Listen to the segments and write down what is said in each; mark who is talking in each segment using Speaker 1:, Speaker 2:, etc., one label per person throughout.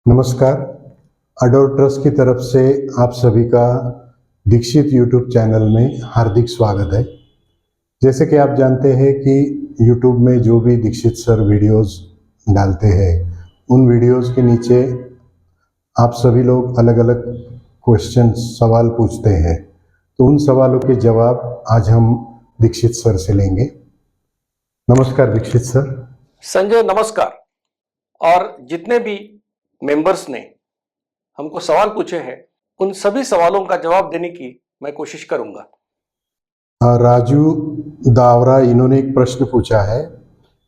Speaker 1: नमस्कार। Adore trust की तरफ से आप सभी का दीक्षित यूट्यूब चैनल में हार्दिक स्वागत है। जैसे कि आप जानते हैं कि यूट्यूब में जो भी दीक्षित सर वीडियोस डालते हैं उन वीडियोस के नीचे आप सभी लोग अलग अलग सवाल पूछते हैं, तो उन सवालों के जवाब आज हम दीक्षित सर से लेंगे। नमस्कार दीक्षित सर।
Speaker 2: संजय नमस्कार। और जितने भी मेंबर्स ने हमको सवाल पूछे हैं उन सभी सवालों का जवाब देने की मैं कोशिश करूंगा।
Speaker 1: राजू दावरा इन्होंने एक प्रश्न पूछा है।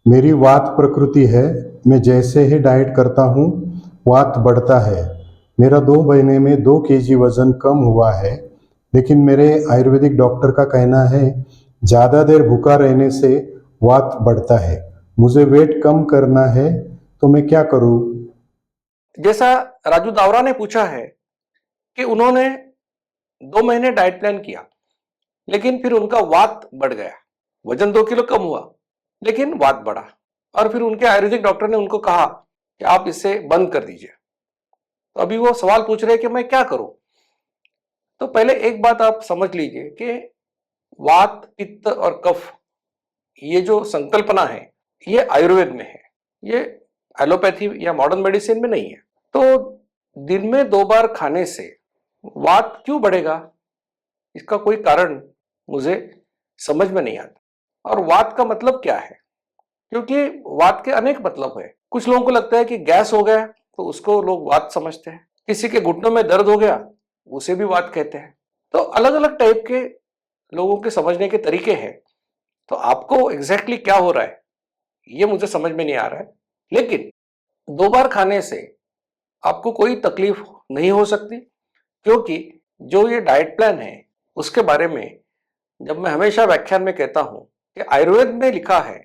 Speaker 1: मेरी वात प्रकृति है, मैं जैसे ही डाइट करता हूँ वात बढ़ता है। मेरा 2 महीने में 2 केजी वजन कम हुआ है, लेकिन मेरे आयुर्वेदिक डॉक्टर का कहना है ज़्यादा देर भूखा रहने से वात बढ़ता है। मुझे वेट कम करना है तो मैं क्या करूँ?
Speaker 2: जैसा राजू दावरा ने पूछा है कि उन्होंने 2 महीने डाइट प्लान किया, लेकिन फिर उनका वात बढ़ गया, वजन 2 किलो कम हुआ लेकिन वात बढ़ा, और फिर उनके आयुर्वेदिक डॉक्टर ने उनको कहा कि आप इसे बंद कर दीजिए। तो अभी वो सवाल पूछ रहे हैं कि मैं क्या करूं। तो पहले एक बात आप समझ लीजिए कि वात, पित्त और कफ, ये जो संकल्पना है ये आयुर्वेद में है, ये एलोपैथी या मॉडर्न मेडिसिन में नहीं है। तो दिन में 2 बार खाने से वात क्यों बढ़ेगा, इसका कोई कारण मुझे समझ में नहीं आता। और वात का मतलब क्या है, क्योंकि वात के अनेक मतलब है। कुछ लोगों को लगता है कि गैस हो गया तो उसको लोग वात समझते हैं, किसी के घुटनों में दर्द हो गया उसे भी वात कहते हैं। तो अलग अलग टाइप के लोगों के समझने के तरीके हैं। तो आपको एग्जैक्टली क्या हो रहा है ये मुझे समझ में नहीं आ रहा है, लेकिन 2 बार खाने से आपको कोई तकलीफ नहीं हो सकती, क्योंकि जो ये डाइट प्लान है उसके बारे में जब मैं हमेशा व्याख्यान में कहता हूं कि आयुर्वेद में लिखा है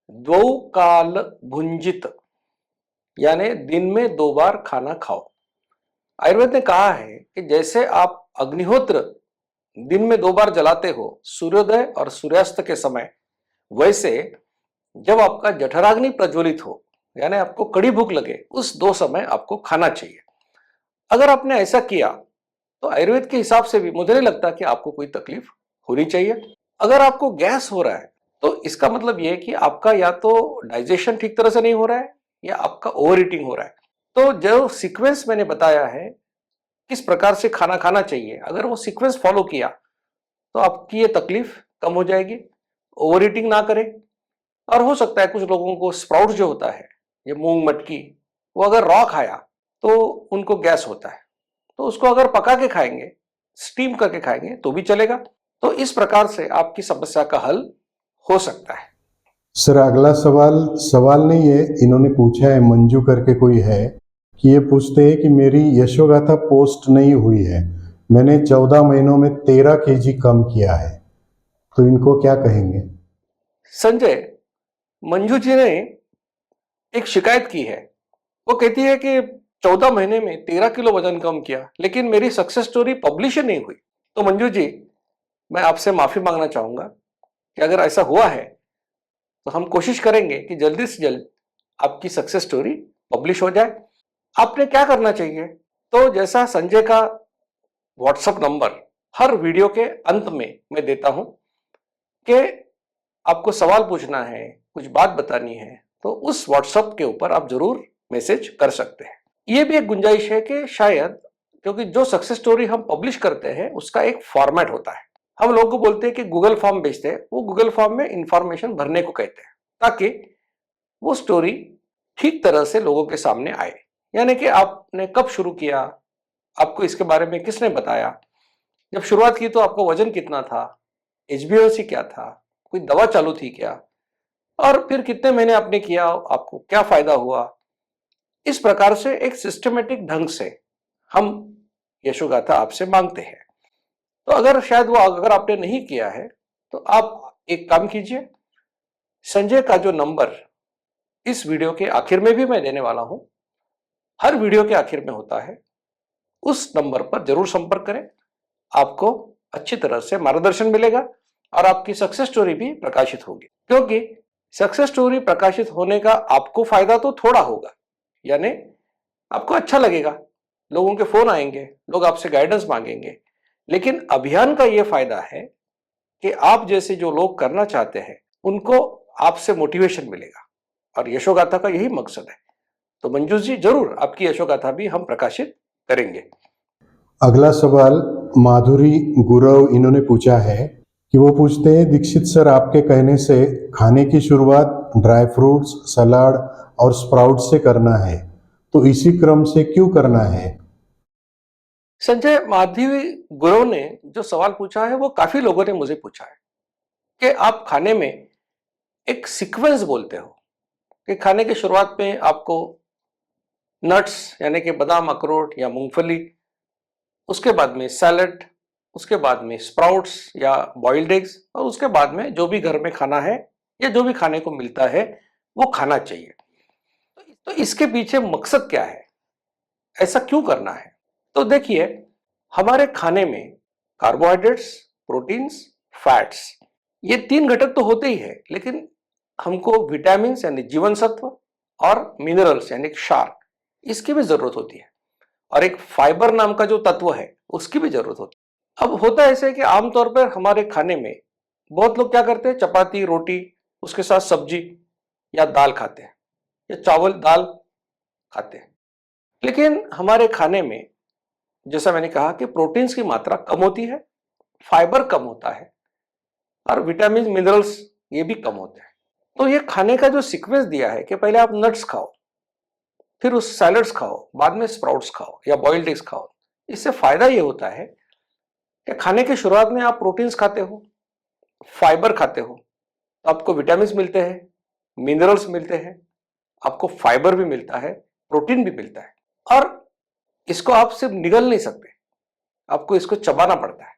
Speaker 2: द्वौ काल भुंजित, यानी दिन में 2 बार खाना खाओ। आयुर्वेद ने कहा है कि जैसे आप अग्निहोत्र दिन में 2 बार जलाते हो, सूर्योदय और सूर्यास्त के समय, वैसे जब आपका जठराग्नि प्रज्वलित हो यानी आपको कड़ी भूख लगे उस 2 समय आपको खाना चाहिए। अगर आपने ऐसा किया तो आयुर्वेद के हिसाब से भी मुझे नहीं लगता कि आपको कोई तकलीफ होनी चाहिए। अगर आपको गैस हो रहा है तो इसका मतलब यह है कि आपका या तो डाइजेशन ठीक तरह से नहीं हो रहा है या आपका ओवर ईटिंग हो रहा है। तो जो सीक्वेंस मैंने बताया है किस प्रकार से खाना खाना चाहिए, अगर वो सीक्वेंस फॉलो किया तो आपकी ये तकलीफ कम हो जाएगी। ओवर ईटिंग ना करें। और हो सकता है कुछ लोगों को स्प्राउट जो होता है, ये मूंग मटकी, वो अगर रॉ खाया तो उनको गैस होता है, तो उसको अगर पका के खाएंगे, स्टीम करके खाएंगे तो भी चलेगा। तो इस प्रकार से आपकी समस्या का हल हो सकता है।
Speaker 1: सर अगला सवाल नहीं है, इन्होंने पूछा है, मंजू करके कोई है, कि ये पूछते हैं कि मेरी यशोगाथा पोस्ट नहीं हुई है, मैंने 14 महीनों में 13 केजी कम किया है, तो इनको क्या कहेंगे?
Speaker 2: संजय, मंजू जी ने एक शिकायत की है। वो कहती है कि 14 महीने में 13 किलो वजन कम किया, लेकिन मेरी सक्सेस स्टोरी पब्लिश ही नहीं हुई। तो मंजू जी, मैं आपसे माफी मांगना चाहूंगा कि अगर ऐसा हुआ है तो हम कोशिश करेंगे कि जल्दी से जल्द आपकी सक्सेस स्टोरी पब्लिश हो जाए। आपने क्या करना चाहिए, तो जैसा संजय का व्हाट्सएप नंबर हर वीडियो के अंत में मैं देता हूं कि आपको सवाल पूछना है, कुछ बात बतानी है, तो उस व्हाट्सएप के ऊपर आप जरूर मैसेज कर सकते हैं। यह भी एक गुंजाइश है कि शायद, क्योंकि जो सक्सेस स्टोरी हम पब्लिश करते हैं उसका एक फॉर्मेट होता है। हम लोगों को बोलते हैं कि गूगल फॉर्म भेजते हैं, वो गूगल फॉर्म में इंफॉर्मेशन भरने को कहते हैं, ताकि वो स्टोरी ठीक तरह से लोगों के सामने आए। यानी कि आपने कब शुरू किया, आपको इसके बारे में किसने बताया, जब शुरुआत की तो आपका वजन कितना था, एचबीएसी क्या था, कोई दवा चालू थी क्या, और फिर कितने महीने आपने किया, आपको क्या फायदा हुआ। इस प्रकार से एक सिस्टमेटिक ढंग से हम यशोगाथा आपसे मांगते हैं। तो अगर आपने नहीं किया है तो आप एक काम कीजिए, संजय का जो नंबर इस वीडियो के आखिर में भी मैं देने वाला हूं, हर वीडियो के आखिर में होता है, उस नंबर पर जरूर संपर्क करें। आपको अच्छी तरह से मार्गदर्शन मिलेगा और आपकी सक्सेस स्टोरी भी प्रकाशित होगी। क्योंकि सक्सेस स्टोरी प्रकाशित होने का आपको फायदा तो थोड़ा होगा, यानी आपको अच्छा लगेगा, लोगों के फोन आएंगे, लोग आपसे गाइडेंस मांगेंगे। लेकिन अभियान का यह फायदा है कि आप जैसे जो लोग करना चाहते हैं उनको आपसे मोटिवेशन मिलेगा, और यशोगाथा का यही मकसद है। तो मंजूष जी, जरूर आपकी यशोगाथा भी हम प्रकाशित करेंगे।
Speaker 1: अगला सवाल माधुरी गुरव इन्होंने पूछा है कि वो पूछते हैं, दीक्षित सर आपके कहने से खाने की शुरुआत ड्राई फ्रूट्स, सलाद और स्प्राउट से करना है, तो इसी क्रम से क्यों करना है?
Speaker 2: संजय, माधवी गुरव ने जो सवाल पूछा है वो काफी लोगों ने मुझे पूछा है कि आप खाने में एक सीक्वेंस बोलते हो कि खाने की शुरुआत में आपको नट्स यानी कि बादाम, अखरोट या मूंगफली, उसके बाद में सैलड, उसके बाद में स्प्राउट्स या बॉइल्ड एग्स, और उसके बाद में जो भी घर में खाना है या जो भी खाने को मिलता है वो खाना चाहिए। तो इसके पीछे मकसद क्या है, ऐसा क्यों करना है? तो देखिए, हमारे खाने में कार्बोहाइड्रेट्स, प्रोटीन्स, फैट्स, ये 3 घटक तो होते ही है, लेकिन हमको विटामिन यानी जीवन सत्व और मिनरल्स यानी क्षार, इसकी भी जरूरत होती है, और एक फाइबर नाम का जो तत्व है उसकी भी जरूरत होती है। अब होता है ऐसे कि आमतौर पर हमारे खाने में बहुत लोग क्या करते हैं, चपाती, रोटी, उसके साथ सब्जी या दाल खाते हैं, या चावल दाल खाते हैं। लेकिन हमारे खाने में, जैसा मैंने कहा, कि प्रोटीन्स की मात्रा कम होती है, फाइबर कम होता है, और विटामिन, मिनरल्स ये भी कम होते हैं। तो ये खाने का जो सीक्वेंस दिया है कि पहले आप नट्स खाओ, फिर उस सैलड्स खाओ, बाद में स्प्राउट्स खाओ या बॉइल्ड एग्स खाओ, इससे फायदा ये होता है कि खाने की शुरुआत में आप प्रोटीन्स खाते हो, फाइबर खाते हो, तो आपको विटामिन मिलते हैं, मिनरल्स मिलते हैं, आपको फाइबर भी मिलता है, प्रोटीन भी मिलता है, और इसको आप सिर्फ निगल नहीं सकते, आपको इसको चबाना पड़ता है।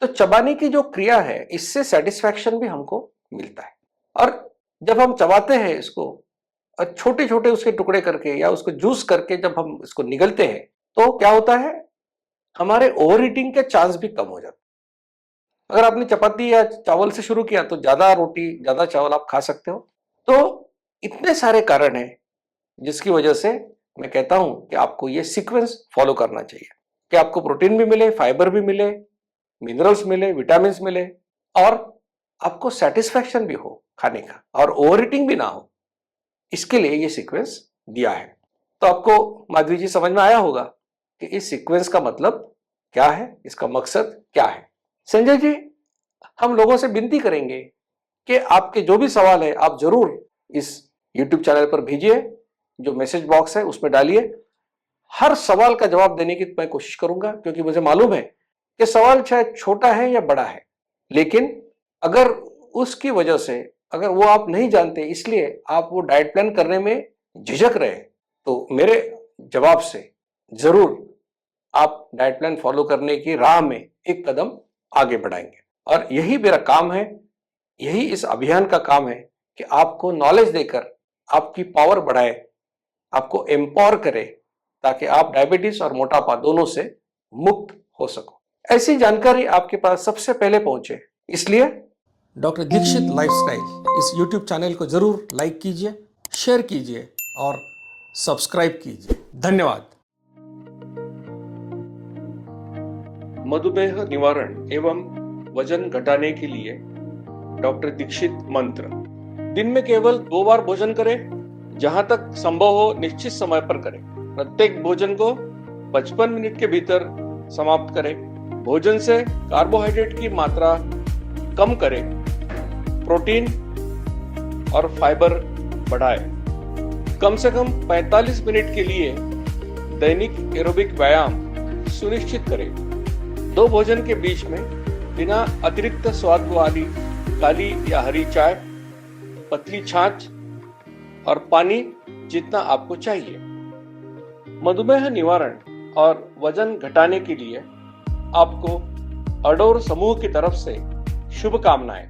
Speaker 2: तो चबाने की जो क्रिया है, इससे सेटिस्फैक्शन भी हमको मिलता है। और जब हम चबाते हैं इसको, और छोटे छोटे उसके टुकड़े करके या उसको जूस करके जब हम इसको निगलते हैं, तो क्या होता है, हमारे ओवर ईटिंग के चांस भी कम हो जाते हैं। अगर आपने चपाती या चावल से शुरू किया तो ज्यादा रोटी, ज्यादा चावल आप खा सकते हो। तो इतने सारे कारण हैं जिसकी वजह से मैं कहता हूं कि आपको ये सीक्वेंस फॉलो करना चाहिए कि आपको प्रोटीन भी मिले, फाइबर भी मिले, मिनरल्स मिले, विटामिन मिले, और आपको सेटिस्फैक्शन भी हो खाने का, और ओवर ईटिंग भी ना हो। इसके लिए ये सीक्वेंस दिया है। तो आपको माधवी जी समझ में आया होगा कि इस सीक्वेंस का मतलब क्या है, इसका मकसद क्या है। संजय जी, हम लोगों से विनती करेंगे कि आपके जो भी सवाल है आप जरूर इस YouTube चैनल पर भेजिए, जो मैसेज बॉक्स है उसमें डालिए। हर सवाल का जवाब देने की मैं कोशिश करूंगा, क्योंकि मुझे मालूम है कि सवाल चाहे छोटा है या बड़ा है, लेकिन अगर उसकी वजह से, अगर वो आप नहीं जानते इसलिए आप वो डाइट प्लान करने में झिझक रहे, तो मेरे जवाब से जरूर आप डाइट प्लान फॉलो करने की राह में एक कदम आगे बढ़ाएंगे। और यही मेरा काम है, यही इस अभियान का काम है कि आपको नॉलेज देकर आपकी पावर बढ़ाए, आपको एम्पावर करे, ताकि आप डायबिटीज और मोटापा दोनों से मुक्त हो सको। ऐसी जानकारी आपके पास सबसे पहले पहुंचे, इसलिए डॉक्टर दीक्षित लाइफस्टाइल इस YouTube चैनल को जरूर लाइक कीजिए, शेयर कीजिए और सब्सक्राइब कीजिए। धन्यवाद। मधुमेह निवारण एवं वजन घटाने के लिए डॉक्टर दीक्षित मंत्र: दिन में केवल 2 बार भोजन करें, जहां तक संभव हो निश्चित समय पर करें। प्रत्येक भोजन को 55 मिनट के भीतर समाप्त करें। भोजन से कार्बोहाइड्रेट की मात्रा कम करें। प्रोटीन और फाइबर बढ़ाएं। कम से कम 45 मिनट के लिए दैनिक एरोबिक व्यायाम सुनिश्चित करें। 2 भोजन के बीच में बिना अतिरिक्त स्वाद वाली काली या हरी चाय, पतली छाछ और पानी जितना आपको चाहिए। मधुमेह निवारण और वजन घटाने के लिए आपको अडोर समूह की तरफ से शुभकामनाएं।